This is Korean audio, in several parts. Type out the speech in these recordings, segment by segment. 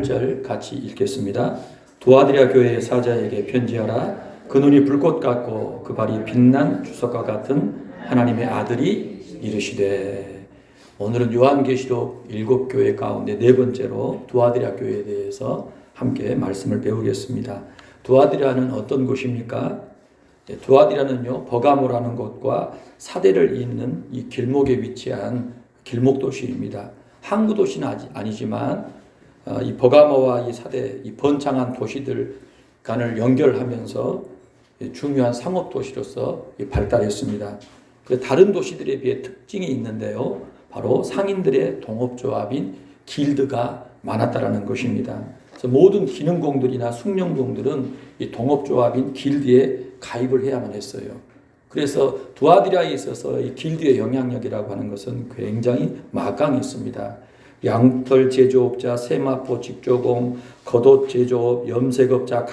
절 같이 읽겠습니다. 두아디라 교회의 사자에게 편지하라. 그 눈이 불꽃 같고 그 발이 빛난 주석과 같은 하나님의 아들이 이르시되. 오늘은 요한계시록 7교회 가운데 네 번째로 두아디라 교회에 대해서 함께 말씀을 배우겠습니다. 두아디라는 어떤 곳입니까? 두아디라는요, 버가모라는 곳과 사대를 잇는 이 길목에 위치한 길목 도시입니다. 항구 도시는 아니지만 이 버가모와 이 사대, 이 번창한 도시들 간을 연결하면서 중요한 상업 도시로서 발달했습니다. 다른 도시들에 비해 특징이 있는데요, 바로 상인들의 동업조합인 길드가 많았다라는 것입니다. 그래서 모든 기능공들이나 숙련공들은 이 동업조합인 길드에 가입을 해야만 했어요. 그래서 두아디라에 있어서 이 길드의 영향력이라고 하는 것은 굉장히 막강했습니다. 양털 제조업자, 세마포 직조공, 겉옷 제조업, 염색업자,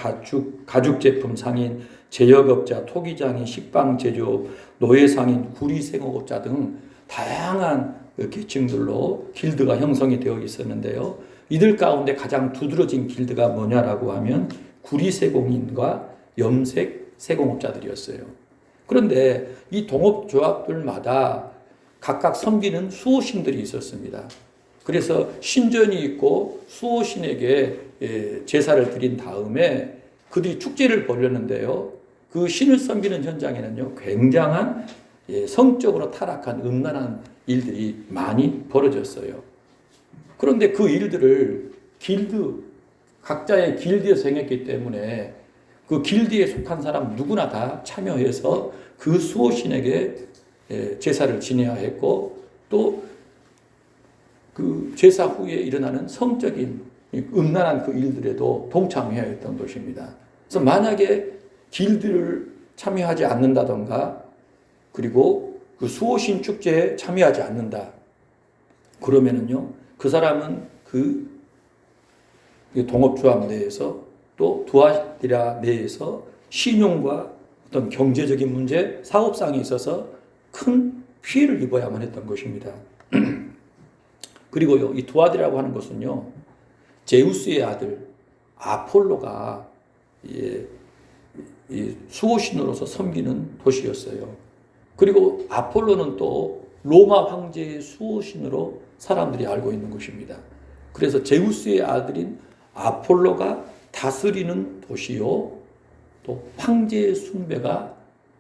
가죽 제품 상인, 제역업자, 토기장인, 식빵 제조업, 노예상인, 구리생업업자 등 다양한 계층들로 길드가 형성이 되어 있었는데요. 이들 가운데 가장 두드러진 길드가 뭐냐라고 하면 구리세공인과 염색 세공업자들이었어요. 그런데 이 동업조합들마다 각각 섬기는 수호신들이 있었습니다. 그래서 신전이 있고 수호신에게 제사를 드린 다음에 그들이 축제를 벌였는데요. 그 신을 섬기는 현장에는요, 굉장한 성적으로 타락한 음란한 일들이 많이 벌어졌어요. 그런데 그 일들을 각자의 길드에서 행했기 때문에 그 길드에 속한 사람 누구나 다 참여해서 그 수호신에게 제사를 지내야 했고, 또 그 제사 후에 일어나는 성적인 음란한 그 일들에도 동참해야 했던 것입니다. 그래서 만약에 길드를 참여하지 않는다던가, 그리고 그 수호신 축제에 참여하지 않는다, 그러면은요, 그 사람은 그 동업조합 내에서 또 두아디라 내에서 신용과 어떤 경제적인 문제, 사업상에 있어서 큰 피해를 입어야만 했던 것입니다. 그리고요, 이 두아디라고 하는 것은요, 제우스의 아들 아폴로가 수호신으로서 섬기는 도시였어요. 그리고 아폴로는 또 로마 황제의 수호신으로 사람들이 알고 있는 것입니다. 그래서 제우스의 아들인 아폴로가 다스리는 도시요, 또 황제의 숭배가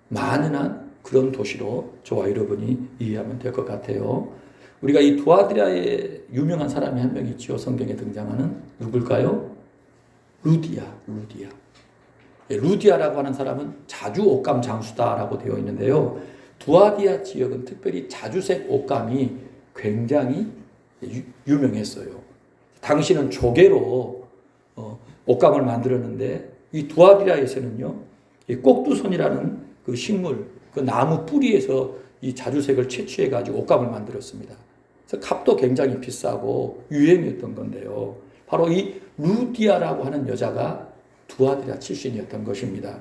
만연한 그런 도시로 저와 여러분이 이해하면 될 것 같아요. 우리가 이 두아디라에 유명한 사람이 한 명 있죠. 성경에 등장하는 누굴까요? 루디아. 루디아라고 하는 사람은 자주 옷감 장수다라고 되어 있는데요. 두아디아 지역은 특별히 자주색 옷감이 굉장히 유명했어요. 당시는 조개로 옷감을 만들었는데, 이 두아디라에서는요, 이 꼭두손이라는 그 식물, 그 나무 뿌리에서 이 자주색을 채취해가지고 옷감을 만들었습니다. 그래서 값도 굉장히 비싸고 유행이었던 건데요. 바로 이 루디아라고 하는 여자가 두아디라 출신이었던 것입니다.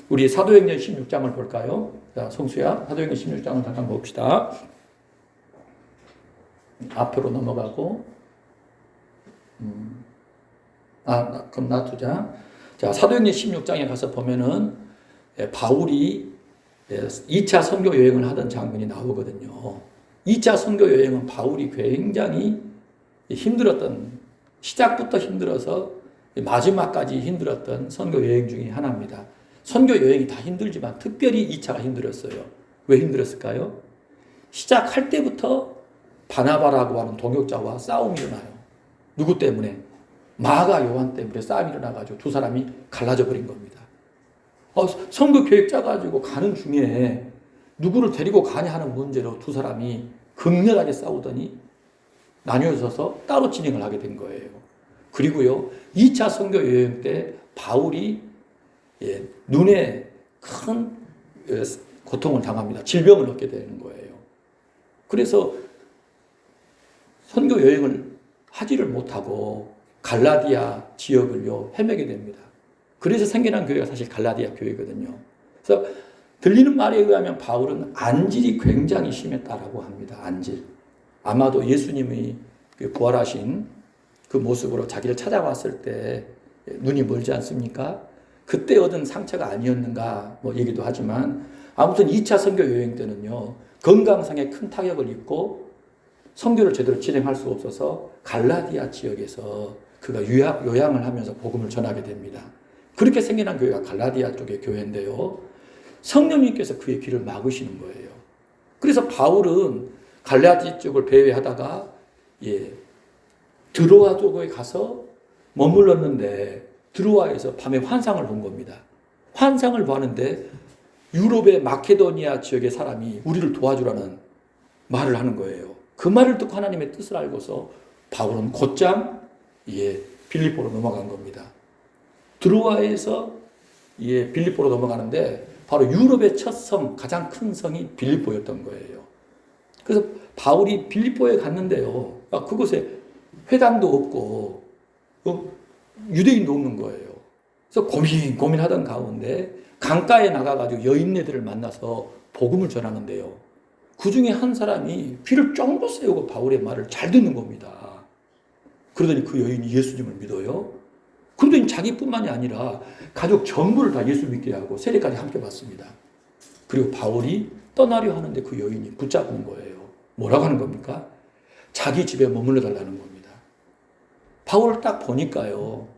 우리 사도행전 16장을 볼까요? 자, 성수야, 사도행전 16장을 잠깐 봅시다. 앞으로 넘어가고, 그럼 놔두자. 자, 사도행전 16장에 가서 보면은 바울이 2차 선교 여행을 하던 장면이 나오거든요. 2차 선교 여행은 바울이 굉장히 시작부터 힘들어서 마지막까지 힘들었던 선교 여행 중에 하나입니다. 선교 여행이 다 힘들지만 특별히 2차가 힘들었어요. 왜 힘들었을까요? 시작할 때부터 바나바라고 하는 동역자와 싸움이 일어나요. 누구 때문에? 마가 요한 때문에 싸움이 일어나가지고 두 사람이 갈라져 버린 겁니다. 선거 계획 짜가지고 가는 중에 누구를 데리고 가냐 하는 문제로 두 사람이 극렬하게 싸우더니 나뉘어져서 따로 진행을 하게 된 거예요. 그리고요, 2차 선교 여행 때 바울이 눈에 큰 고통을 당합니다. 질병을 얻게 되는 거예요. 그래서 선교 여행을 하지를 못하고 갈라디아 지역을요, 헤매게 됩니다. 그래서 생겨난 교회가 사실 갈라디아 교회거든요. 그래서 들리는 말에 의하면 바울은 안질이 굉장히 심했다라고 합니다. 안질. 아마도 예수님이 부활하신 그 모습으로 자기를 찾아왔을 때 눈이 멀지 않습니까? 그때 얻은 상처가 아니었는가 뭐 얘기도 하지만 아무튼 2차 선교 여행 때는요. 건강상의 큰 타격을 입고 선교를 제대로 진행할 수 없어서 갈라디아 지역에서 그가 요양을 하면서 복음을 전하게 됩니다. 그렇게 생겨난 교회가 갈라디아 쪽의 교회인데요. 성령님께서 그의 길을 막으시는 거예요. 그래서 바울은 갈라디아 쪽을 배회하다가 드로아 쪽에 가서 머물렀는데 드로아에서 밤에 환상을 본 겁니다. 환상을 보았는데 유럽의 마케도니아 지역의 사람이 우리를 도와주라는 말을 하는 거예요. 그 말을 듣고 하나님의 뜻을 알고서 바울은 곧장 빌립보로 넘어간 겁니다. 드로아에서 빌립보로 넘어가는데 바로 유럽의 첫 성, 가장 큰 성이 빌립보였던 거예요. 그래서 바울이 빌립보에 갔는데요. 그곳에 회당도 없고 유대인도 없는 거예요. 그래서 고민하던 가운데 강가에 나가가지고 여인네들을 만나서 복음을 전하는데요. 그 중에 한 사람이 귀를 쫑긋 세우고 바울의 말을 잘 듣는 겁니다. 그러더니 그 여인이 예수님을 믿어요. 그러더니 자기뿐만이 아니라 가족 전부를 다 예수 믿게 하고 세례까지 함께 받습니다. 그리고 바울이 떠나려 하는데 그 여인이 붙잡은 거예요. 뭐라고 하는 겁니까? 자기 집에 머물러 달라는 겁니다. 바울을 딱 보니까요.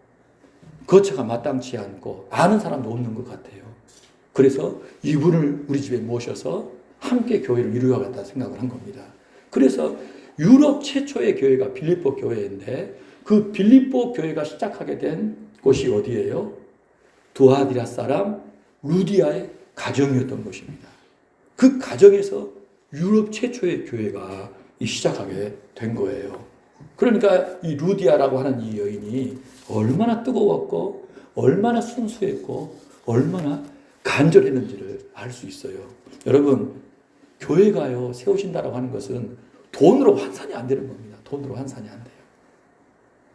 거처가 마땅치 않고 아는 사람도 없는 것 같아요. 그래서 이분을 우리 집에 모셔서 함께 교회를 이루어가겠다 생각을 한 겁니다. 그래서 유럽 최초의 교회가 빌립보 교회인데 그 빌립보 교회가 시작하게 된 곳이 어디예요? 두아디라 사람 루디아의 가정이었던 것입니다. 그 가정에서 유럽 최초의 교회가 시작하게 된 거예요. 그러니까 이 루디아라고 하는 이 여인이 얼마나 뜨거웠고 얼마나 순수했고 얼마나 간절했는지를 알 수 있어요. 여러분 교회가요 세우신다라고 하는 것은 돈으로 환산이 안 되는 겁니다. 돈으로 환산이 안 돼요.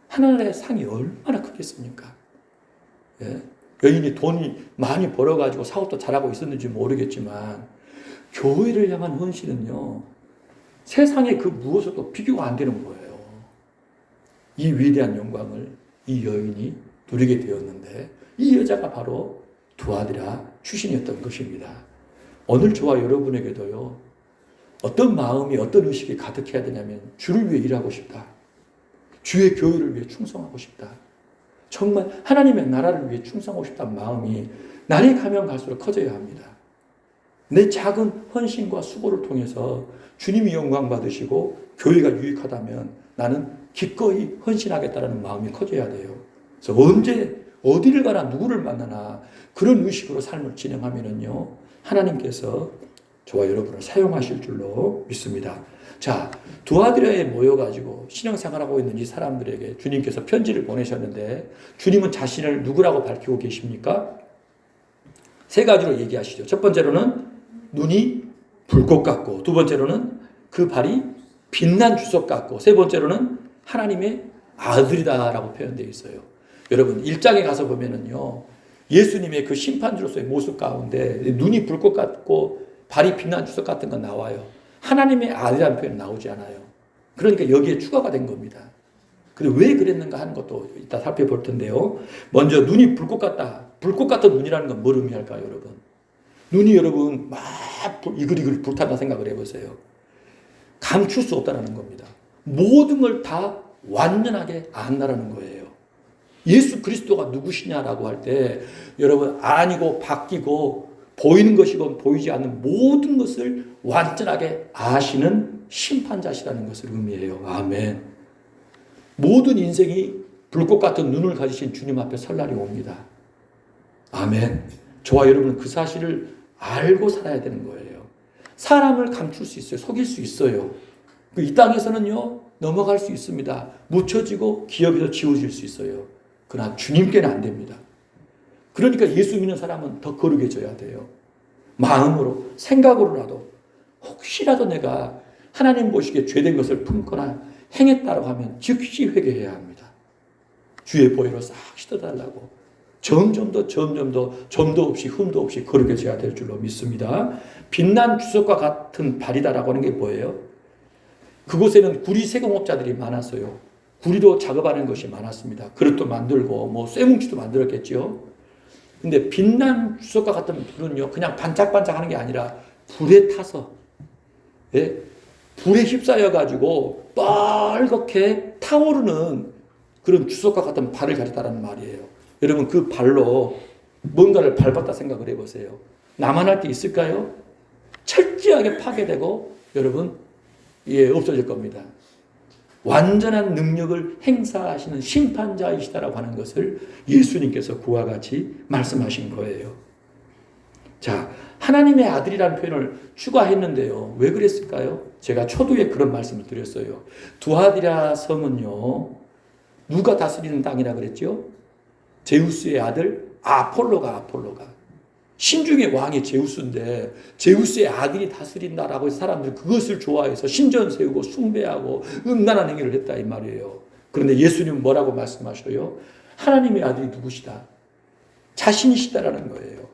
하나님의 상이 얼마나 크겠습니까? 여인이 돈이 많이 벌어가지고 사업도 잘하고 있었는지 모르겠지만 교회를 향한 헌신은요 세상의 그 무엇으로도 비교가 안 되는 거예요. 이 위대한 영광을 이 여인이 누리게 되었는데 이 여자가 바로 두아디라 출신이었던 것입니다. 오늘 저와 여러분에게도요 어떤 마음이 어떤 의식이 가득해야 되냐면 주를 위해 일하고 싶다. 주의 교회를 위해 충성하고 싶다. 정말 하나님의 나라를 위해 충성하고 싶다는 마음이 날이 가면 갈수록 커져야 합니다. 내 작은 헌신과 수고를 통해서 주님이 영광 받으시고 교회가 유익하다면 나는 기꺼이 헌신하겠다는 마음이 커져야 돼요. 그래서 언제 어디를 가나 누구를 만나나 그런 의식으로 삶을 진행하면은요 하나님께서 저와 여러분을 사용하실 줄로 믿습니다. 자, 두아디라에 모여가지고 신앙생활하고 있는 이 사람들에게 주님께서 편지를 보내셨는데 주님은 자신을 누구라고 밝히고 계십니까? 세 가지로 얘기하시죠. 첫 번째로는 눈이 불꽃 같고, 두 번째로는 그 발이 빛난 주석 같고, 세 번째로는 하나님의 아들이다라고 표현되어 있어요. 여러분 1장에 가서 보면은요 예수님의 그 심판주로서의 모습 가운데 눈이 불꽃 같고 발이 빛난 주석 같은 건 나와요. 하나님의 아들이라는 표현은 나오지 않아요. 그러니까 여기에 추가가 된 겁니다. 근데 왜 그랬는가 하는 것도 이따 살펴볼 텐데요. 먼저 눈이 불꽃 같다. 불꽃 같은 눈이라는 건 뭘 의미할까요, 여러분? 눈이 여러분 막 이글이글 불탄다 생각을 해보세요. 감출 수 없다는 겁니다. 모든 걸 다 완전하게 안다라는 거예요. 예수 그리스도가 누구시냐라고 할 때 여러분 아니고 바뀌고 보이는 것이건 보이지 않는 모든 것을 완전하게 아시는 심판자시라는 것을 의미해요. 아멘. 모든 인생이 불꽃 같은 눈을 가지신 주님 앞에 설 날이 옵니다. 아멘. 저와 여러분은 그 사실을 알고 살아야 되는 거예요. 사람을 감출 수 있어요. 속일 수 있어요. 이 땅에서는요 넘어갈 수 있습니다. 묻혀지고 기억에서 지워질 수 있어요. 그러나 주님께는 안 됩니다. 그러니까 예수 믿는 사람은 더 거룩해져야 돼요. 마음으로 생각으로라도 혹시라도 내가 하나님 보시기에 죄된 것을 품거나 행했다고 하면 즉시 회개해야 합니다. 주의 보혈로 싹 씻어달라고 점점 더 점도 없이 흠도 없이 거룩해져야 될 줄로 믿습니다. 빛난 주석과 같은 발이다라고 하는 게 뭐예요? 그곳에는 구리 세공업자들이 많았어요. 구리로 작업하는 것이 많았습니다. 그릇도 만들고 뭐 쇠뭉치도 만들었겠죠. 근데 빛난 주석과 같은 불은요, 그냥 반짝반짝하는 게 아니라 불에 타서, 예? 불에 휩싸여 가지고 빨갛게 타오르는 그런 주석과 같은 발을 가졌다는 말이에요. 여러분, 그 발로 뭔가를 밟았다 생각을 해보세요. 나만 할 게 있을까요? 철저하게 파괴되고 여러분, 없어질 겁니다. 완전한 능력을 행사하시는 심판자이시다라고 하는 것을 예수님께서 그와 같이 말씀하신 거예요. 자, 하나님의 아들이라는 표현을 추가했는데요. 왜 그랬을까요? 제가 초두에 그런 말씀을 드렸어요. 두아디라 성은요, 누가 다스리는 땅이라 그랬죠? 제우스의 아들 아폴로가. 신중의 왕이 제우스인데 제우스의 아들이 다스린다라고 해서 사람들이 그것을 좋아해서 신전 세우고 숭배하고 음란한 행위를 했다 이 말이에요. 그런데 예수님은 뭐라고 말씀하셔요? 하나님의 아들이 누구시다? 자신이시다라는 거예요.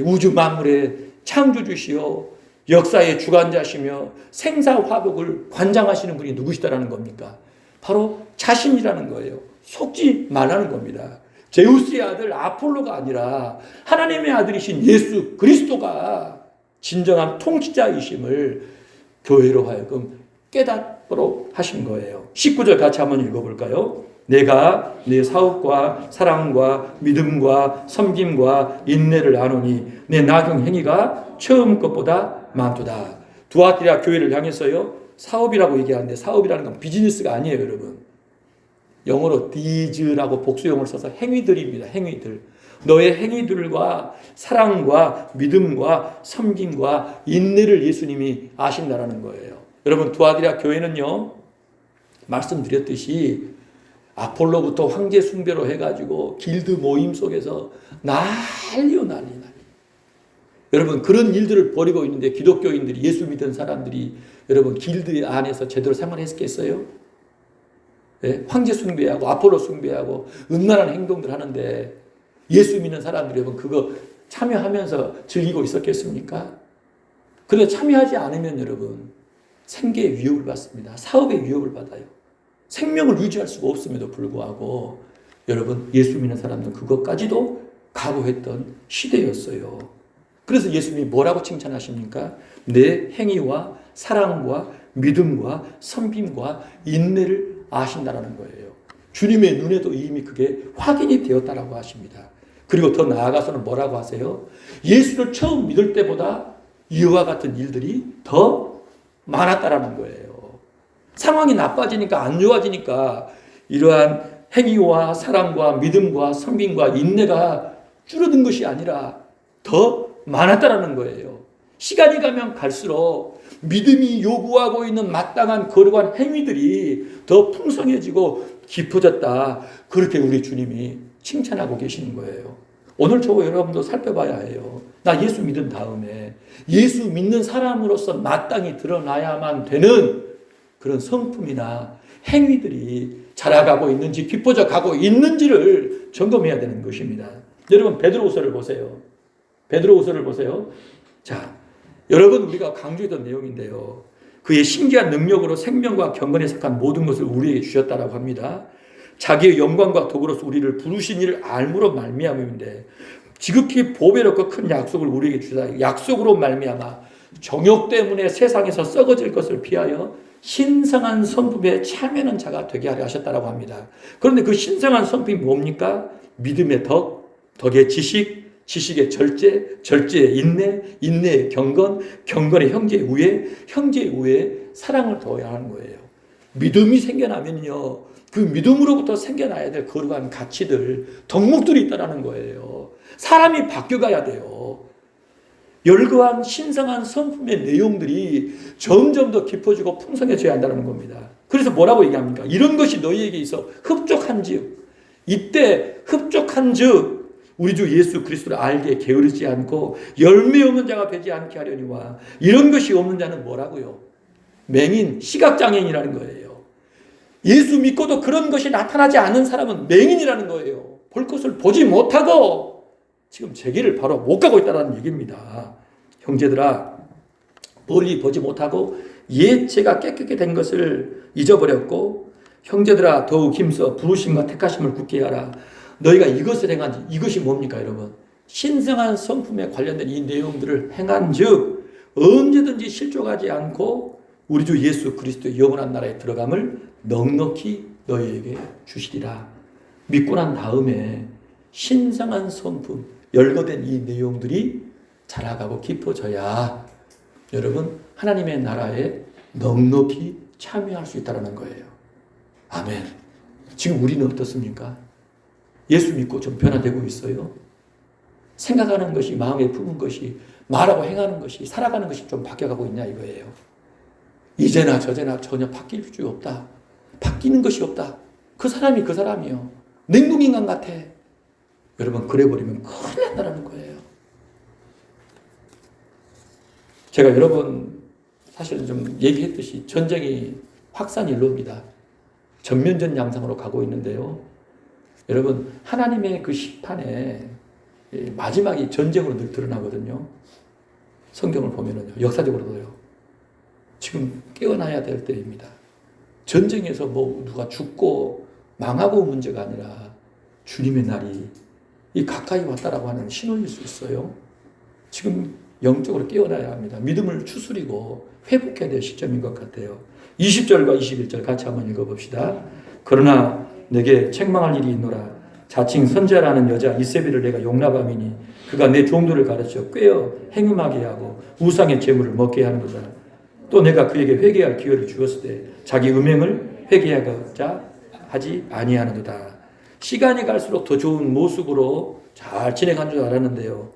우주 만물의 창조주시요 역사의 주관자시며 생사화복을 관장하시는 분이 누구시다라는 겁니까? 바로 자신이라는 거예요. 속지 말라는 겁니다. 제우스의 아들 아폴로가 아니라 하나님의 아들이신 예수 그리스도가 진정한 통치자이심을 교회로 하여금 깨닫도록 하신 거예요. 19절 같이 한번 읽어볼까요? 내가 내 사업과 사랑과 믿음과 섬김과 인내를 아노니 내 나중 행위가 처음 것보다 많도다. 두아디라 교회를 향해서요, 사업이라고 얘기하는데 사업이라는 건 비즈니스가 아니에요, 여러분. 영어로 deeds라고 복수형을 써서 행위들입니다. 행위들. 너의 행위들과 사랑과 믿음과 섬김과 인내를 예수님이 아신다라는 거예요. 여러분, 두아디라 교회는요, 말씀드렸듯이 아폴로부터 황제 숭배로 해가지고 길드 모임 속에서 난리. 여러분, 그런 일들을 벌이고 있는데 기독교인들이, 예수 믿은 사람들이 여러분 길드 안에서 제대로 생활했겠어요? 네? 황제 숭배하고 아폴로 숭배하고 음란한 행동들 하는데 예수 믿는 사람들이 여러분 그거 참여하면서 즐기고 있었겠습니까? 그런데 참여하지 않으면 여러분 생계의 위협을 받습니다. 사업의 위협을 받아요. 생명을 유지할 수가 없음에도 불구하고 여러분 예수 믿는 사람들은 그것까지도 각오했던 시대였어요. 그래서 예수님이 뭐라고 칭찬하십니까? 내 행위와 사랑과 믿음과 섬김과 인내를 아신다라는 거예요. 주님의 눈에도 이미 그게 확인이 되었다라고 하십니다. 그리고 더 나아가서는 뭐라고 하세요? 예수를 처음 믿을 때보다 이와 같은 일들이 더 많았다라는 거예요. 상황이 나빠지니까 안 좋아지니까 이러한 행위와 사랑과 믿음과 섬김과 인내가 줄어든 것이 아니라 더 많았다라는 거예요. 시간이 가면 갈수록 믿음이 요구하고 있는 마땅한 거룩한 행위들이 더 풍성해지고 깊어졌다. 그렇게 우리 주님이 칭찬하고 계시는 거예요. 오늘 저와 여러분도 살펴봐야 해요. 나 예수 믿은 다음에 예수 믿는 사람으로서 마땅히 드러나야만 되는 그런 성품이나 행위들이 자라가고 있는지 깊어져 가고 있는지를 점검해야 되는 것입니다. 여러분 베드로후서를 보세요. 베드로후서를 보세요. 자, 여러분 우리가 강조했던 내용인데요. 그의 신기한 능력으로 생명과 경건에 속한 모든 것을 우리에게 주셨다라고 합니다. 자기의 영광과 덕으로서 우리를 부르신 이를 알므로 말미암음인데 지극히 보배롭고 큰 약속을 우리에게 주사 약속으로 말미암아 정욕 때문에 세상에서 썩어질 것을 피하여 신성한 성품에 참여하는 자가 되게 하려 하셨다라고 합니다. 그런데 그 신성한 성품이 뭡니까? 믿음의 덕, 덕의 지식, 지식의 절제, 절제의 인내, 인내의 경건, 경건의 형제의 우애, 형제의 우애에 사랑을 더해야 하는 거예요. 믿음이 생겨나면요, 그 믿음으로부터 생겨나야 될 거룩한 가치들, 덕목들이 있다는 거예요. 사람이 바뀌어가야 돼요. 열거한 신성한 성품의 내용들이 점점 더 깊어지고 풍성해져야 한다는 겁니다. 그래서 뭐라고 얘기합니까? 이런 것이 너희에게 있어 흡족한즉, 이때 흡족한즉 우리 주 예수 그리스도를 알게 게으르지 않고 열매 없는 자가 되지 않게 하려니와, 이런 것이 없는 자는 뭐라고요? 맹인, 시각장애인이라는 거예요. 예수 믿고도 그런 것이 나타나지 않는 사람은 맹인이라는 거예요. 볼 것을 보지 못하고 지금 제 길을 바로 못 가고 있다는 얘기입니다. 형제들아, 멀리 보지 못하고 옛 죄가 깨끗게 된 것을 잊어버렸고 형제들아 더욱 힘써 부르심과 택하심을 굳게 하라. 너희가 이것을 행한지, 이것이 뭡니까 여러분? 신성한 성품에 관련된 이 내용들을 행한 즉 언제든지 실족하지 않고 우리 주 예수 그리스도의 영원한 나라에 들어감을 넉넉히 너희에게 주시리라. 믿고 난 다음에 신성한 성품, 열거된 이 내용들이 자라가고 깊어져야 여러분 하나님의 나라에 넉넉히 참여할 수 있다는 거예요. 아멘. 지금 우리는 어떻습니까? 예수 믿고 좀 변화되고 있어요? 생각하는 것이, 마음에 품은 것이, 말하고 행하는 것이, 살아가는 것이 좀 바뀌어가고 있냐 이거예요. 이제나 저제나 전혀 바뀔 수 없다. 바뀌는 것이 없다. 그 사람이 그 사람이요. 냉동인간 같아. 여러분 그래버리면 큰일 난다는 거예요. 제가 여러 번 사실 좀 얘기했듯이 전쟁이 확산일로입니다. 전면전 양상으로 가고 있는데요. 여러분 하나님의 그 심판에 마지막이 전쟁으로 늘 드러나거든요. 성경을 보면은요. 역사적으로도요. 지금 깨어나야 될 때입니다. 전쟁에서 뭐 누가 죽고 망하고 문제가 아니라 주님의 날이 이 가까이 왔다라고 하는 신호일 수 있어요. 지금 영적으로 깨어나야 합니다. 믿음을 추스리고 회복해야 될 시점인 것 같아요. 20절과 21절 같이 한번 읽어봅시다. 그러나 내게 책망할 일이 있노라. 자칭 선자라는 여자 이세벨을 내가 용납함이니 그가 내 종들을 가르쳐 꾀어 행음하게 하고 우상의 재물을 먹게 하는도다. 또 내가 그에게 회개할 기회를 주었을 때 자기 음행을 회개하고자 하지 아니하는도다. 시간이 갈수록 더 좋은 모습으로 잘 진행한 줄 알았는데요.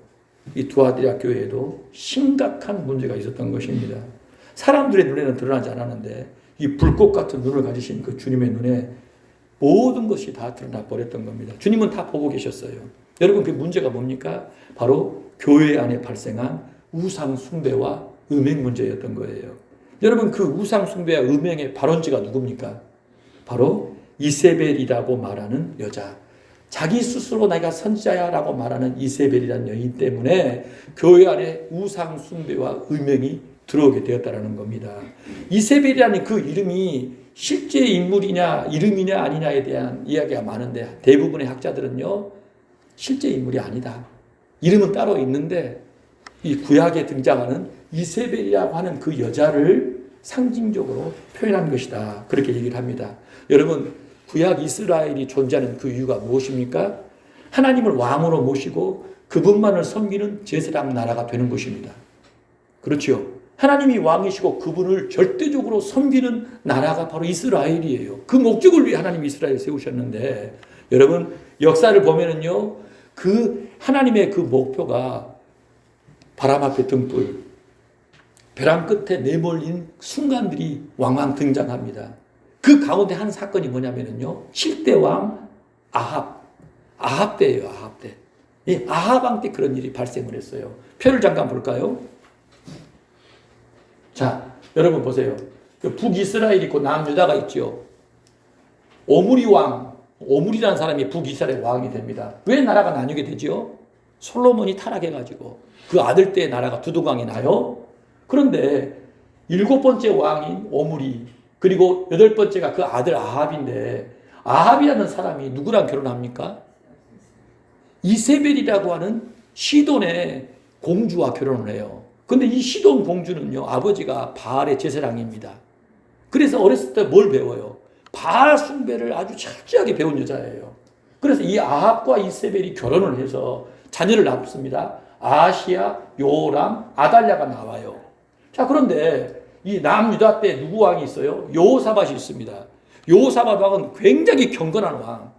이 두아디라 교회에도 심각한 문제가 있었던 것입니다. 사람들의 눈에는 드러나지 않았는데 이 불꽃 같은 눈을 가지신 그 주님의 눈에 모든 것이 다 드러나 버렸던 겁니다. 주님은 다 보고 계셨어요. 여러분 그 문제가 뭡니까? 바로 교회 안에 발생한 우상 숭배와 음행 문제였던 거예요. 여러분 그 우상 숭배와 음행의 발원지가 누굽니까? 바로 이세벨이라고 말하는 여자. 자기 스스로 내가 선지자야라고 말하는 이세벨이라는 여인 때문에 교회 안에 우상 숭배와 음행이 들어오게 되었다는 겁니다. 이세벨이라는 그 이름이 실제 인물이냐 이름이냐 아니냐에 대한 이야기가 많은데 대부분의 학자들은요. 실제 인물이 아니다. 이름은 따로 있는데 이 구약에 등장하는 이세벨이라고 하는 그 여자를 상징적으로 표현한 것이다. 그렇게 얘기를 합니다. 여러분 구약 이스라엘이 존재하는 그 이유가 무엇입니까? 하나님을 왕으로 모시고 그분만을 섬기는 제사장 나라가 되는 것입니다. 그렇죠? 하나님이 왕이시고 그분을 절대적으로 섬기는 나라가 바로 이스라엘이에요. 그 목적을 위해 하나님이 이스라엘을 세우셨는데 여러분 역사를 보면은요. 그 하나님의 그 목표가 바람 앞에 등불, 벼랑 끝에 내몰린 순간들이 왕왕 등장합니다. 그 가운데 한 사건이 뭐냐면요. 7대 왕 아합 때예요. 아합 때. 이 아합 왕 때 그런 일이 발생을 했어요. 표를 잠깐 볼까요? 자, 여러분 보세요. 북이스라엘이 있고 남유다가 있죠. 오므리 왕, 오므리라는 사람이 북이스라엘 왕이 됩니다. 왜 나라가 나뉘게 되죠? 솔로몬이 타락해가지고 그 아들 때 나라가 두동강이 나요. 그런데 7번째 왕인 오므리 그리고 8번째가 그 아들 아합인데 아합이라는 사람이 누구랑 결혼합니까? 이세벨이라고 하는 시돈의 공주와 결혼을 해요. 근데 이 시돈 공주는요, 아버지가 바알의 제사장입니다. 그래서 어렸을 때 뭘 배워요? 바알 숭배를 아주 철저하게 배운 여자예요. 그래서 이 아합과 이세벨이 결혼을 해서 자녀를 낳습니다. 아시야, 요람, 아달랴가 나와요. 자, 그런데 이 남유다 때 누구 왕이 있어요? 여호사밧이 있습니다. 여호사밧 왕은 굉장히 경건한 왕.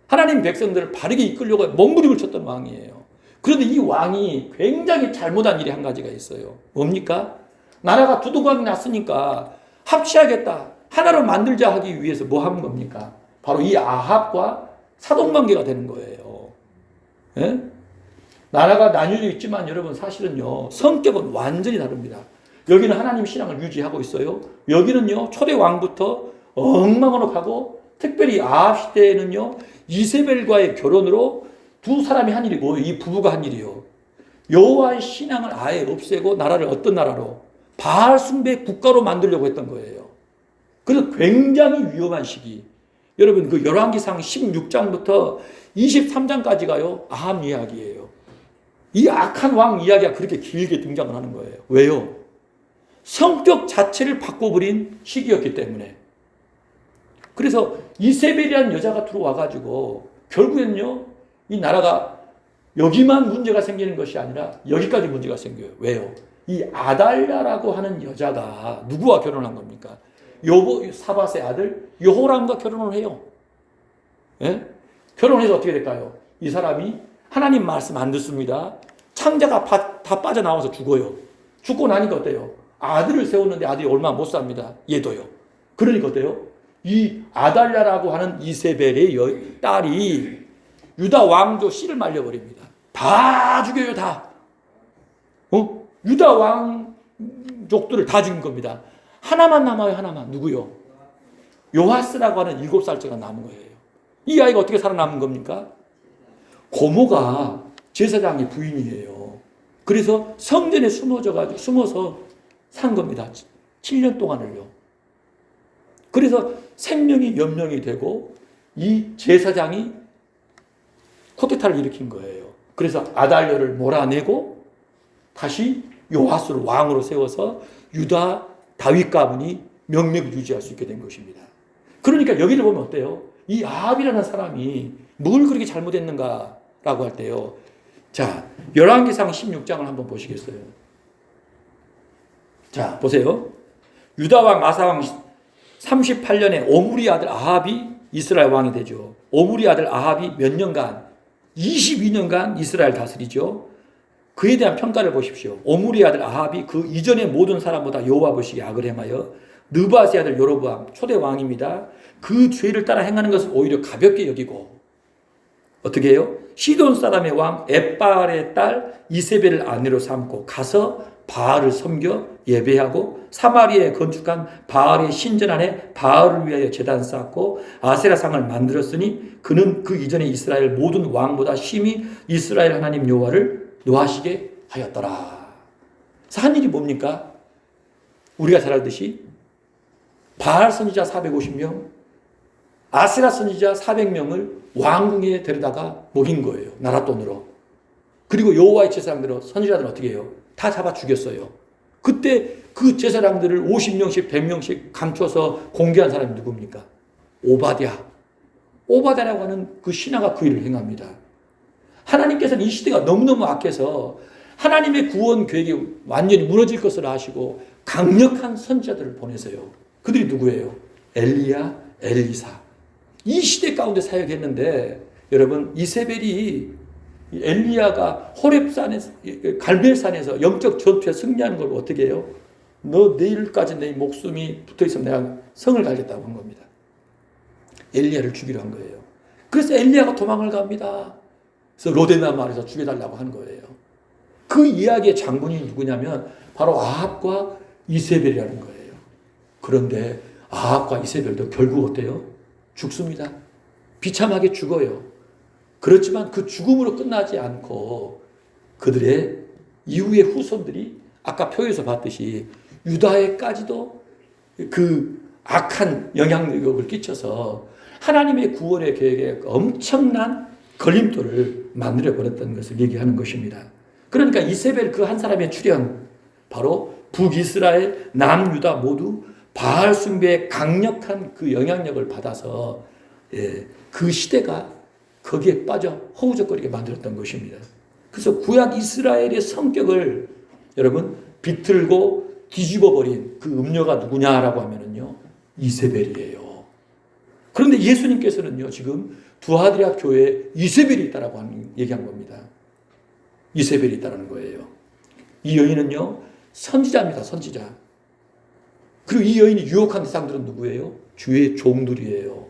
하나님 백성들을 바르게 이끌려고 몸부림을 쳤던 왕이에요. 그런데 이 왕이 굉장히 잘못한 일이 한 가지가 있어요. 뭡니까? 나라가 두동강이 났으니까 합치하겠다. 하나로 만들자 하기 위해서 뭐 한 겁니까? 바로 이 아합과 사돈관계가 되는 거예요. 예? 나라가 나뉘어져 있지만 여러분 사실은요. 성격은 완전히 다릅니다. 여기는 하나님 신앙을 유지하고 있어요. 여기는요. 초대 왕부터 엉망으로 가고 특별히 아합 시대에는요. 이세벨과의 결혼으로 두 사람이 한 일이고 이 부부가 한 일이요. 여호와의 신앙을 아예 없애고 나라를 어떤 나라로? 바알 숭배 국가로 만들려고 했던 거예요. 그래서 굉장히 위험한 시기. 여러분 그 열왕기상 16장부터 23장까지가요 아합 이야기예요. 이 악한 왕 이야기가 그렇게 길게 등장을 하는 거예요. 왜요? 성격 자체를 바꿔버린 시기였기 때문에. 그래서 이세벨이라는 여자가 들어와가지고 결국엔요 이 나라가 여기만 문제가 생기는 것이 아니라 여기까지 문제가 생겨요. 왜요? 이 아달랴라고 하는 여자가 누구와 결혼한 겁니까? 사밧의 아들 여호람과 결혼을 해요. 예? 결혼해서 어떻게 될까요? 이 사람이 하나님 말씀 안 듣습니다. 창자가 다 빠져나와서 죽어요. 죽고 나니까 어때요? 아들을 세웠는데 아들이 얼마 못 삽니다. 얘도요. 그러니까 어때요? 이 아달랴라고 하는 이세벨의 딸이 유다 왕조 씨를 말려버립니다. 다 죽여요, 다. 유다 왕족들을 다 죽인 겁니다. 하나만 남아요, 하나만. 누구요? 요하스라고 하는 7살짜리가 남은 거예요. 이 아이가 어떻게 살아남은 겁니까? 고모가 제사장의 부인이에요. 그래서 성전에 숨어서 산 겁니다. 7년 동안을요. 그래서 생명이 연명이 되고 이 제사장이 쿠데타를 일으킨 거예요. 그래서 아달랴를 몰아내고 다시 요하스를 왕으로 세워서 유다 다윗 가문이 명맥을 유지할 수 있게 된 것입니다. 그러니까 여기를 보면 어때요? 이 아합이라는 사람이 뭘 그렇게 잘못했는가라고 할 때요. 자, 열왕기상 16장을 한번 보시겠어요? 자, 보세요. 유다 왕 아사왕 38년에 오므리 아들 아합이 이스라엘 왕이 되죠. 오므리 아들 아합이 몇 년간? 22년간 이스라엘 다스리죠. 그에 대한 평가를 보십시오. 오므리 아들 아합이 그 이전의 모든 사람보다 여호와 보시기에 악을 행하여 느바스의 아들 여로보암 초대 왕입니다. 그 죄를 따라 행하는 것을 오히려 가볍게 여기고 어떻게 해요? 시돈 사람의 왕 엣바알의 딸 이세벨을 아내로 삼고 가서 바알을 섬겨 예배하고 사마리아에 건축한 바알의 신전 안에 바알을 위하여 제단 쌓고 아세라상을 만들었으니 그는 그 이전에 이스라엘 모든 왕보다 심히 이스라엘 하나님 여호와를 노하시게 하였더라. 그래서 한 일이 뭡니까? 우리가 잘 알듯이 바알 선지자 450명, 아세라 선지자 400명을 왕궁에 데려다가 먹인 거예요. 나라 돈으로. 그리고 여호와의 제사장들은 선지자들은 어떻게 해요? 다 잡아 죽였어요. 그때 그 제사장들을 50명씩 100명씩 감춰서 공개한 사람이 누굽니까? 오바댜라고 하는 그 신하가 그 일을 행합니다. 하나님께서는 이 시대가 너무너무 악해서 하나님의 구원 계획이 완전히 무너질 것을 아시고 강력한 선지자들을 보내세요. 그들이 누구예요? 엘리야, 엘리사. 이 시대 가운데 사역했는데 여러분 이세벨이 엘리야가 호렙산에서 갈멜산에서 영적 전투에 승리하는 걸 어떻게 해요? 너 내일까지 내 목숨이 붙어있으면 내가 성을 갈겠다고 한 겁니다. 엘리야를 죽이려 한 거예요. 그래서 엘리야가 도망을 갑니다. 그래서 로데나 마을에서 죽여달라고 한 거예요. 그 이야기의 장본인이 누구냐면 바로 아합과 이세벨이라는 거예요. 그런데 아합과 이세벨도 결국 어때요? 죽습니다. 비참하게 죽어요. 그렇지만 그 죽음으로 끝나지 않고 그들의 이후의 후손들이 아까 표에서 봤듯이 유다에까지도 그 악한 영향력을 끼쳐서 하나님의 구원의 계획에 엄청난 걸림돌을 만들어 버렸던 것을 얘기하는 것입니다. 그러니까 이세벨 그 한 사람의 출현, 바로 북이스라엘, 남유다 모두 바알 숭배의 강력한 그 영향력을 받아서 그 시대가 거기에 빠져 허우적거리게 만들었던 것입니다. 그래서 구약 이스라엘의 성격을 여러분 비틀고 뒤집어버린 그 음녀가 누구냐라고 하면은요, 이세벨이에요. 그런데 예수님께서는요, 지금 두아드리아 교회에 이세벨이 있다라고 얘기한 겁니다. 이세벨이 있다라는 거예요. 이 여인은요, 선지자입니다, 선지자. 그리고 이 여인이 유혹한 대상들은 누구예요? 주의 종들이에요.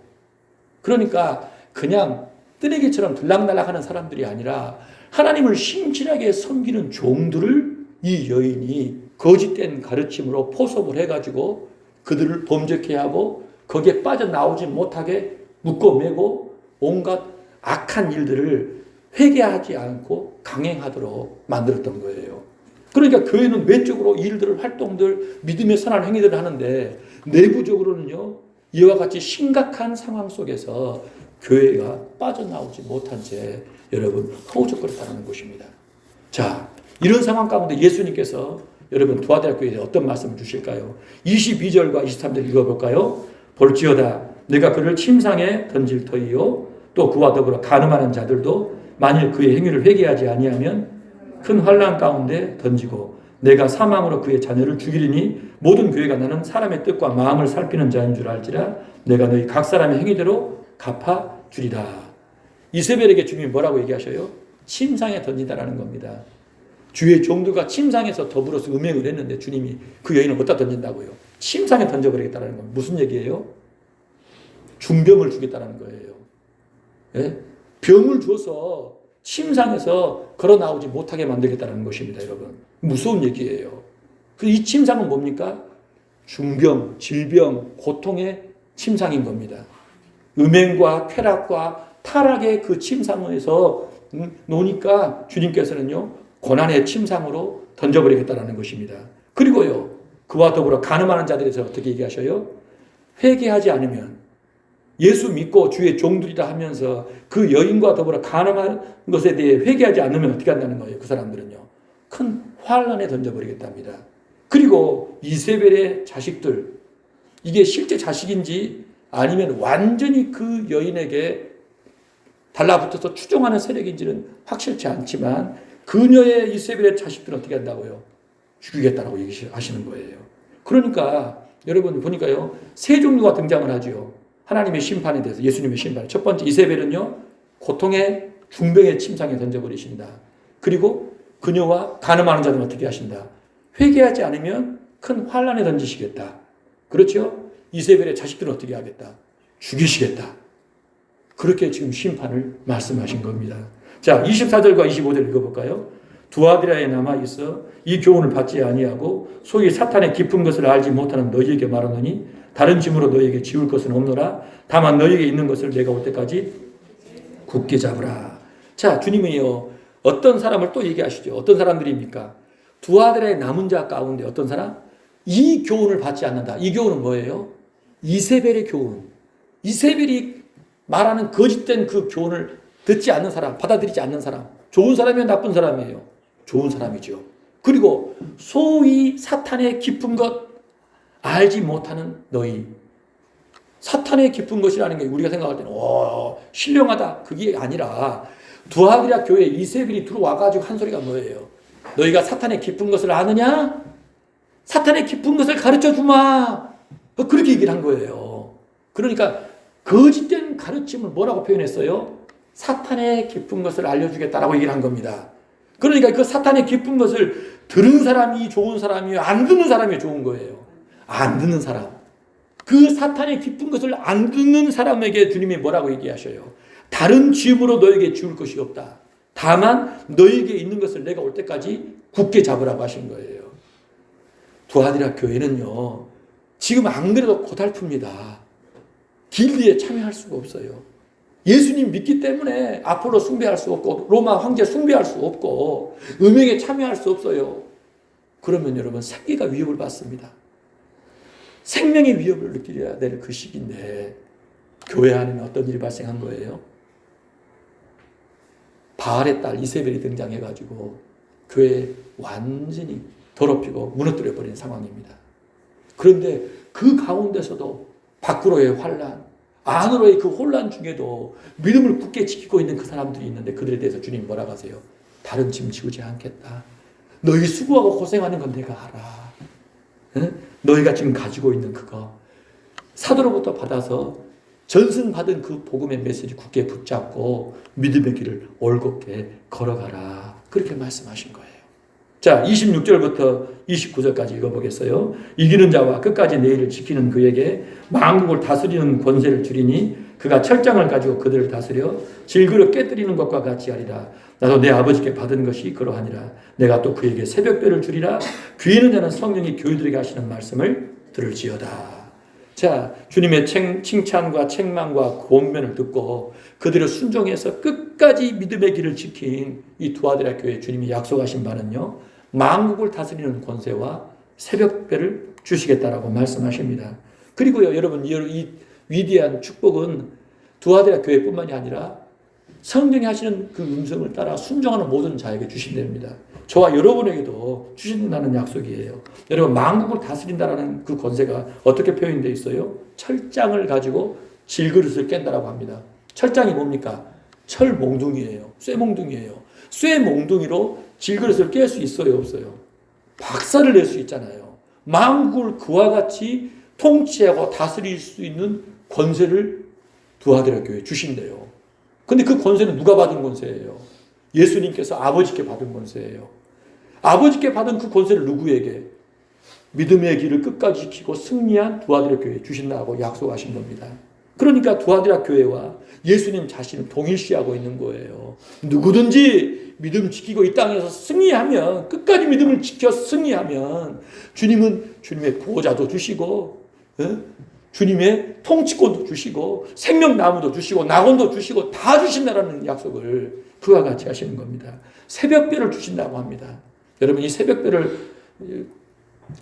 그러니까 그냥 뜨내기처럼 들락날락하는 사람들이 아니라 하나님을 신실하게 섬기는 종들을 이 여인이 거짓된 가르침으로 포섭을 해가지고 그들을 범죄케 하고 거기에 빠져나오지 못하게 묶어매고 온갖 악한 일들을 회개하지 않고 강행하도록 만들었던 거예요. 그러니까 교회는 외적으로 일들을 활동들 믿음의 선한 행위들을 하는데 내부적으로는요 이와 같이 심각한 상황 속에서 교회가 빠져나오지 못한 채 여러분 허우적거렸다는 것입니다. 자, 이런 상황 가운데 예수님께서 여러분 두아디라 교회에 어떤 말씀을 주실까요? 22절과 23절 읽어볼까요? 볼지어다 내가 그를 침상에 던질 터이요 또 그와 더불어 간음하는 자들도 만일 그의 행위를 회개하지 아니하면 큰 환난 가운데 던지고 내가 사망으로 그의 자녀를 죽이리니 모든 교회가 나는 사람의 뜻과 마음을 살피는 자인 줄 알지라 내가 너희 각 사람의 행위대로 갚아주리라. 이세벨에게 주님이 뭐라고 얘기하셔요? 침상에 던진다라는 겁니다. 주의 종들과 침상에서 더불어서 음행을 했는데 주님이 그 여인을 어디다 던진다고요? 침상에 던져버리겠다는 겁니다. 무슨 얘기예요? 중병을 주겠다는 거예요. 예? 병을 줘서 침상에서 걸어 나오지 못하게 만들겠다는 것입니다, 여러분. 무서운 얘기예요. 이 침상은 뭡니까? 중병, 질병, 고통의 침상인 겁니다. 음행과 쾌락과 타락의 그 침상에서 노니까 주님께서는요, 고난의 침상으로 던져버리겠다는 것입니다. 그리고요, 그와 더불어 간음하는 자들에서 어떻게 얘기하셔요? 회개하지 않으면 예수 믿고 주의 종들이라 하면서 그 여인과 더불어 간음한 것에 대해 회개하지 않으면 어떻게 한다는 거예요? 그 사람들은요. 큰 환란에 던져버리겠답니다. 그리고 이세벨의 자식들, 이게 실제 자식인지 아니면 완전히 그 여인에게 달라붙어서 추종하는 세력인지는 확실치 않지만 그녀의 이세벨의 자식들은 어떻게 한다고요? 죽이겠다라고 얘기하시는 거예요. 그러니까 여러분 보니까요. 세 종류가 등장을 하죠. 하나님의 심판에 대해서 예수님의 심판. 첫 번째 이세벨은요. 고통의 중병의 침상에 던져버리신다. 그리고 그녀와 간음하는 자들은 어떻게 하신다. 회개하지 않으면 큰 환란에 던지시겠다. 그렇죠? 이세벨의 자식들은 어떻게 하겠다. 죽이시겠다. 그렇게 지금 심판을 말씀하신 겁니다. 자, 24절과 25절 읽어볼까요? 두아디라에 남아 있어 이 교훈을 받지 아니하고 소위 사탄의 깊은 것을 알지 못하는 너희에게 말하노니 다른 짐으로 너희에게 지울 것은 없노라. 다만 너희에게 있는 것을 내가 올 때까지 굳게 잡으라. 자, 주님이요. 어떤 사람을 또 얘기하시죠. 어떤 사람들입니까? 두아디라의 남은 자 가운데 어떤 사람? 이 교훈을 받지 않는다. 이 교훈은 뭐예요? 이세벨의 교훈. 이세벨이 말하는 거짓된 그 교훈을 듣지 않는 사람, 받아들이지 않는 사람. 좋은 사람이면 나쁜 사람이에요. 좋은 사람이죠. 그리고 소위 사탄의 깊은 것 알지 못하는 너희. 사탄의 깊은 것이라는 게 우리가 생각할 때는 신령하다. 그게 아니라 두아디라 교회에 이세벨이 들어와가지고 한 소리가 뭐예요? 너희가 사탄의 깊은 것을 아느냐? 사탄의 깊은 것을 가르쳐 주마. 그렇게 얘기를 한 거예요. 그러니까 거짓된 가르침을 뭐라고 표현했어요? 사탄의 깊은 것을 알려주겠다라고 얘기를 한 겁니다. 그러니까 그 사탄의 깊은 것을 들은 사람이 좋은 사람이에요? 안 듣는 사람이 좋은 거예요? 안 듣는 사람. 그 사탄의 깊은 것을 안 듣는 사람에게 주님이 뭐라고 얘기하셔요? 다른 짐으로 너에게 지울 것이 없다. 다만 너에게 있는 것을 내가 올 때까지 굳게 잡으라고 하신 거예요. 두아디라 교회는요. 지금 안 그래도 고달픕니다. 길리에 참여할 수가 없어요. 예수님 믿기 때문에 아폴로 숭배할 수 없고 로마 황제 숭배할 수 없고 음행에 참여할 수 없어요. 그러면 여러분 생계가 위협을 받습니다. 생명의 위협을 느껴야 될 그 시기인데 교회 안에는 어떤 일이 발생한 거예요? 바알의 딸 이세벨이 등장해가지고 교회에 완전히 더럽히고 무너뜨려버린 상황입니다. 그런데 그 가운데서도 밖으로의 환란, 안으로의 그 혼란 중에도 믿음을 굳게 지키고 있는 그 사람들이 있는데 그들에 대해서 주님 뭐라고 하세요? 다른 짐 지우지 않겠다. 너희 수고하고 고생하는 건 내가 알아. 응? 너희가 지금 가지고 있는 그거 사도로부터 받아서 전승받은 그 복음의 메시지 굳게 붙잡고 믿음의 길을 올곧게 걸어가라. 그렇게 말씀하신 거예요. 자, 26절부터 29절까지 읽어보겠어요. 이기는 자와 끝까지 내 일을 지키는 그에게 만국을 다스리는 권세를 주리니 그가 철장을 가지고 그들을 다스려 질그릇 깨뜨리는 것과 같이 하리라. 나도 내 아버지께 받은 것이 그러하니라. 내가 또 그에게 새벽별을 주리라. 귀 있는 자는 성령이 교회들에게 하시는 말씀을 들을지어다. 자, 주님의 칭찬과 책망과 권면을 듣고 그들을 순종해서 끝까지 믿음의 길을 지킨 이 두아디라 교회 주님이 약속하신 바는요. 만국을 다스리는 권세와 새벽별을 주시겠다라고 말씀하십니다. 그리고요, 여러분, 이 위대한 축복은 두아디라 교회뿐만이 아니라 성령이 하시는 그 음성을 따라 순종하는 모든 자에게 주신답니다. 저와 여러분에게도 주신다는 약속이에요. 여러분, 만국을 다스린다라는 그 권세가 어떻게 표현되어 있어요? 철장을 가지고 질그릇을 깬다라고 합니다. 철장이 뭡니까? 철몽둥이에요. 쇠몽둥이에요. 쇠몽둥이로 질그릇을 깰 수 있어요, 없어요? 박살을 낼 수 있잖아요. 만국을 그와 같이 통치하고 다스릴 수 있는 권세를 두아디라 교회에 주신대요. 근데 그 권세는 누가 받은 권세예요? 예수님께서 아버지께 받은 권세예요. 아버지께 받은 그 권세를 누구에게? 믿음의 길을 끝까지 지키고 승리한 두아디라 교회에 주신다고 약속하신 겁니다. 그러니까 두아디라 교회와 예수님 자신은 동일시하고 있는 거예요. 누구든지 믿음 지키고 이 땅에서 승리하면, 끝까지 믿음을 지켜 승리하면 주님은 주님의 보호자도 주시고, 주님의 통치권도 주시고, 생명나무도 주시고, 낙원도 주시고, 다 주신다라는 약속을 그와 같이 하시는 겁니다. 새벽별을 주신다고 합니다. 여러분, 이 새벽별을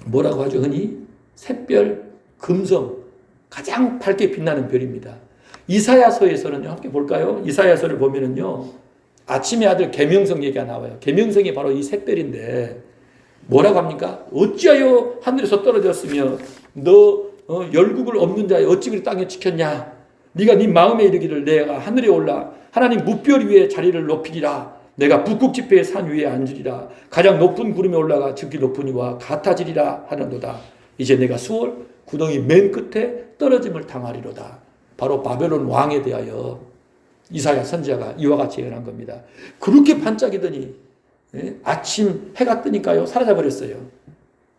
뭐라고 하죠? 흔히 샛별, 금성, 가장 밝게 빛나는 별입니다. 이사야서에서는요, 함께 볼까요? 이사야서를 보면은요, 아침의 아들 계명성 얘기가 나와요. 계명성이 바로 이 샛별인데 뭐라고 합니까? 어찌하여 하늘에서 떨어졌으며 너 열국을 없는 자여 어찌 그리 땅에 지켰냐? 네가 네 마음에 이르기를 내가 하늘에 올라 하나님 무별 위에 자리를 높이리라. 내가 북극 지폐의 산 위에 앉으리라. 가장 높은 구름에 올라가 즉기 높은 이와 같아지리라 하는도다. 이제 내가 수월 구덩이 맨 끝에 떨어짐을 당하리로다. 바로 바벨론 왕에 대하여 이사야 선지자가 이와 같이 예언한 겁니다. 그렇게 반짝이더니 아침 해가 뜨니까요 사라져버렸어요.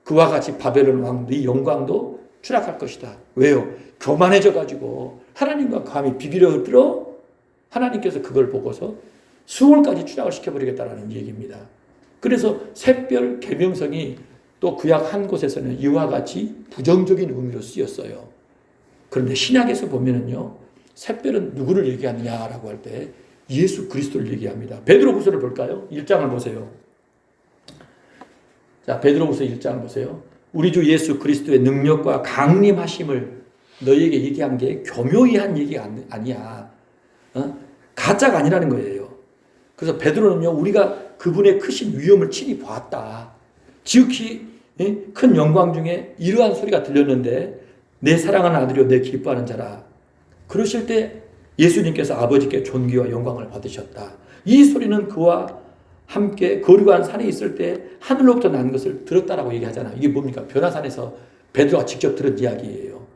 그와 같이 바벨론 왕 네 영광도 추락할 것이다. 왜요? 교만해져가지고 하나님과 감히 비교를 들어 하나님께서 그걸 보고서 수월까지 추락을 시켜버리겠다라는 얘기입니다. 그래서 샛별 계명성이 또 구약 한 곳에서는 이와 같이 부정적인 의미로 쓰였어요. 그런데 신약에서 보면은요, 샛별은 누구를 얘기하느냐라고 할 때 예수 그리스도를 얘기합니다. 베드로후서를 볼까요? 1장을 보세요. 자, 베드로후서 1장을 보세요. 우리 주 예수 그리스도의 능력과 강림하심을 너희에게 얘기한 게 교묘히 한 얘기가 아니야. 가짜가 아니라는 거예요. 그래서 베드로는요, 우리가 그분의 크신 위엄을 친히 보았다. 지극히 큰 영광 중에 이러한 소리가 들렸는데 내 사랑하는 아들이요 내 기뻐하는 자라. 그러실 때 예수님께서 아버지께 존귀와 영광을 받으셨다. 이 소리는 그와 함께 거룩한 산에 있을 때 하늘로부터 난 것을 들었다라고 얘기하잖아요. 이게 뭡니까? 변화산에서 베드로가 직접 들은 이야기예요.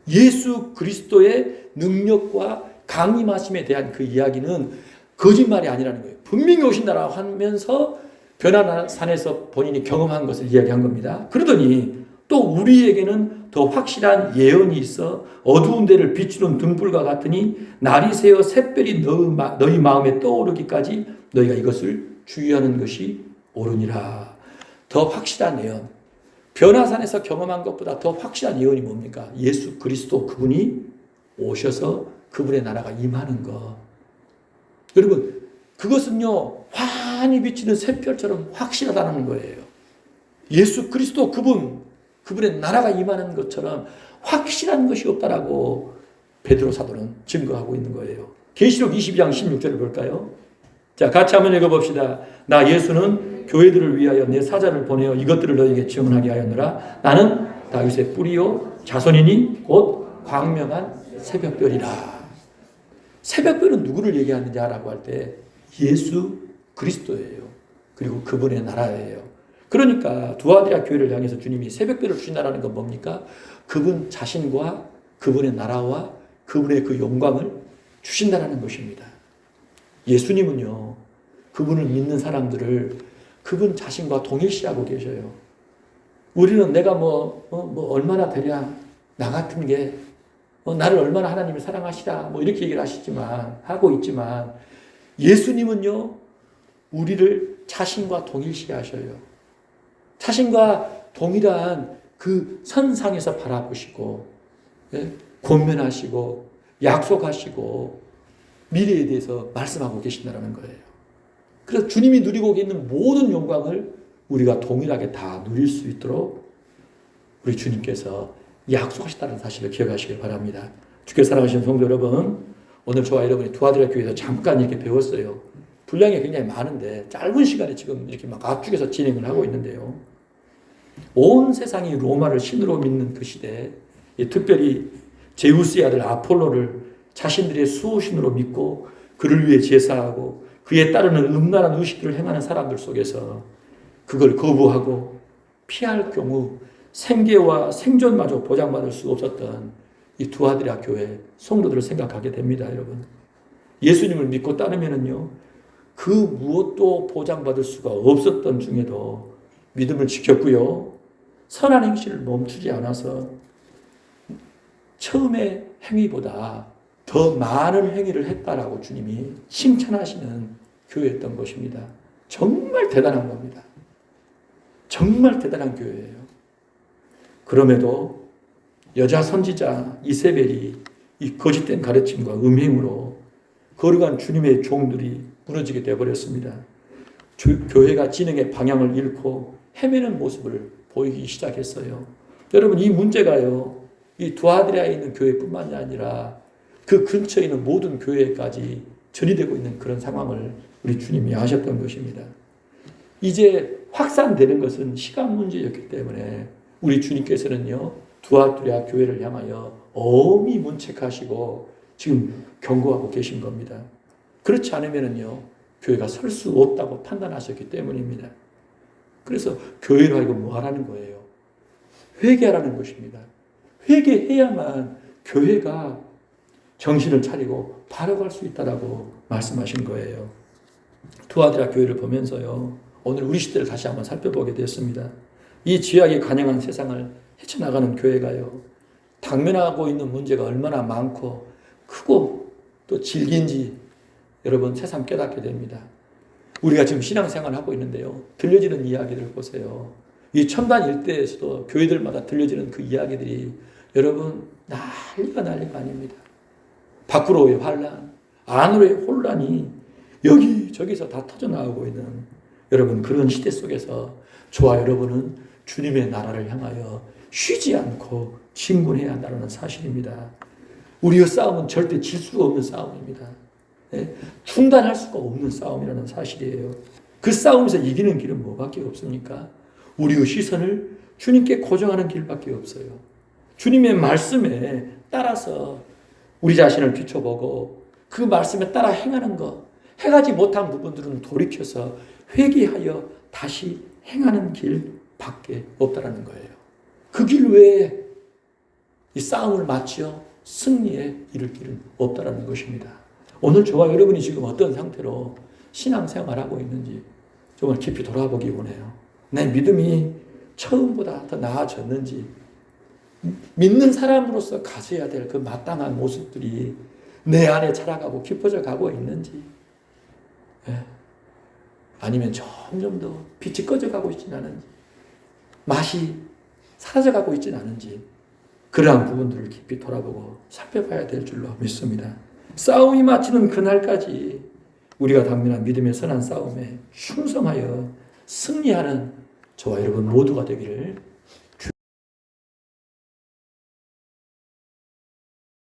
예수 그리스도의 능력과 강림하심에 대한 그 이야기는 거짓말이 아니라는 거예요. 분명히 오신다라고 하면서 변화산에서 본인이 경험한 것을 이야기한 겁니다. 그러더니 또 우리에게는 더 확실한 예언이 있어 어두운 데를 비추는 등불과 같으니 날이 새어 샛별이 너희 마음에 떠오르기까지 너희가 이것을 주의하는 것이 옳으니라. 더 확실한 예언. 변화산에서 경험한 것보다 더 확실한 예언이 뭡니까? 예수 그리스도 그분이 오셔서 그분의 나라가 임하는 것. 여러분, 그것은요 환히 비치는 샛별처럼 확실하다는 거예요. 예수 그리스도 그분의 나라가 임하는 것처럼 확실한 것이 없다라고 베드로 사도는 증거하고 있는 거예요. 계시록 22장 16절을 볼까요? 자, 같이 한번 읽어봅시다. 나 예수는 교회들을 위하여 내 사자를 보내어 이것들을 너희에게 증언하게 하였노라. 나는 다윗의 뿌리요 자손이니 곧 광명한 새벽별이라. 새벽별은 누구를 얘기하느냐라고 할 때 예수 그리스도예요. 그리고 그분의 나라예요. 그러니까 두아디라 교회를 향해서 주님이 새벽별을 주신다는 건 뭡니까? 그분 자신과 그분의 나라와 그분의 그 영광을 주신다는 것입니다. 예수님은요, 그분을 믿는 사람들을 그분 자신과 동일시하고 계셔요. 우리는 내가 얼마나 되랴, 나 같은 게, 나를 얼마나 하나님이 사랑하시라, 이렇게 얘기를 하고 있지만, 예수님은요, 우리를 자신과 동일시 하셔요. 자신과 동일한 그 선상에서 바라보시고, 권면하시고, 약속하시고, 미래에 대해서 말씀하고 계신다는 거예요. 그래서 주님이 누리고 있는 모든 영광을 우리가 동일하게 다 누릴 수 있도록 우리 주님께서 약속하셨다는 사실을 기억하시길 바랍니다. 주께 사랑하시는 성도 여러분, 오늘 저와 여러분이 두아드라 교회에서 잠깐 이렇게 배웠어요. 분량이 굉장히 많은데 짧은 시간에 지금 이렇게 막 압축해서 진행을 하고 있는데요. 온 세상이 로마를 신으로 믿는 그 시대에 특별히 제우스의 아들 아폴로를 자신들의 수호신으로 믿고 그를 위해 제사하고 그에 따르는 음란한 의식들을 행하는 사람들 속에서 그걸 거부하고 피할 경우 생계와 생존마저 보장받을 수 없었던 이 두아드라 교회 성도들을 생각하게 됩니다, 여러분. 예수님을 믿고 따르면은요, 그 무엇도 보장받을 수가 없었던 중에도 믿음을 지켰고요, 선한 행실을 멈추지 않아서 처음의 행위보다 더 많은 행위를 했다라고 주님이 칭찬하시는 교회였던 것입니다. 정말 대단한 겁니다. 정말 대단한 교회예요. 그럼에도 여자 선지자 이세벨이 이 거짓된 가르침과 음행으로 거룩한 주님의 종들이 무너지게 되어버렸습니다. 교회가 진행의 방향을 잃고 헤매는 모습을 보이기 시작했어요. 여러분, 이 문제가요, 이 두아드라에 있는 교회뿐만이 아니라 그 근처에 있는 모든 교회까지 전이되고 있는 그런 상황을 우리 주님이 아셨던 것입니다. 이제 확산되는 것은 시간 문제였기 때문에 우리 주님께서는요, 두아드라 교회를 향하여 엄히 문책하시고 지금 경고하고 계신 겁니다. 그렇지 않으면요, 교회가 설 수 없다고 판단하셨기 때문입니다. 그래서 교회로 하여금 뭐 하라는 거예요? 회개하라는 것입니다. 회개해야만 교회가 정신을 차리고 바로갈 수 있다라고 말씀하신 거예요. 두아드라 교회를 보면서요, 오늘 우리 시대를 다시 한번 살펴보게 됐습니다. 이 죄악에 관영한 세상을 헤쳐나가는 교회가요, 당면하고 있는 문제가 얼마나 많고 크고 또 질긴지 여러분 새삼 깨닫게 됩니다. 우리가 지금 신앙생활을 하고 있는데요, 들려지는 이야기들 보세요. 이 첨단 일대에서도 교회들마다 들려지는 그 이야기들이 여러분 난리가 아닙니다. 밖으로의 환란, 안으로의 혼란이 여기저기서 다 터져나오고 있는 여러분 그런 시대 속에서 저와 여러분은 주님의 나라를 향하여 쉬지 않고 진군해야 한다는 사실입니다. 우리의 싸움은 절대 질 수가 없는 싸움입니다. 중단할 수가 없는 싸움이라는 사실이에요. 그 싸움에서 이기는 길은 뭐밖에 없습니까? 우리의 시선을 주님께 고정하는 길밖에 없어요. 주님의 말씀에 따라서 우리 자신을 비춰보고 그 말씀에 따라 행하는 것, 행하지 못한 부분들은 돌이켜서 회개하여 다시 행하는 길밖에 없다라는 거예요. 그 길 외에 이 싸움을 마치어 승리에 이를 길은 없다라는 것입니다. 오늘 저와 여러분이 지금 어떤 상태로 신앙생활하고 있는지 정말 깊이 돌아보기 원해요. 내 믿음이 처음보다 더 나아졌는지, 믿는 사람으로서 가져야 될 그 마땅한 모습들이 내 안에 자라가고 깊어져 가고 있는지, 아니면 점점 더 빛이 꺼져가고 있지는 않은지, 맛이 사라져가고 있지는 않은지, 그러한 부분들을 깊이 돌아보고 살펴봐야 될 줄로 믿습니다. 싸움이 마치는 그날까지 우리가 당면한 믿음의 선한 싸움에 충성하여 승리하는 저와 여러분 모두가 되기를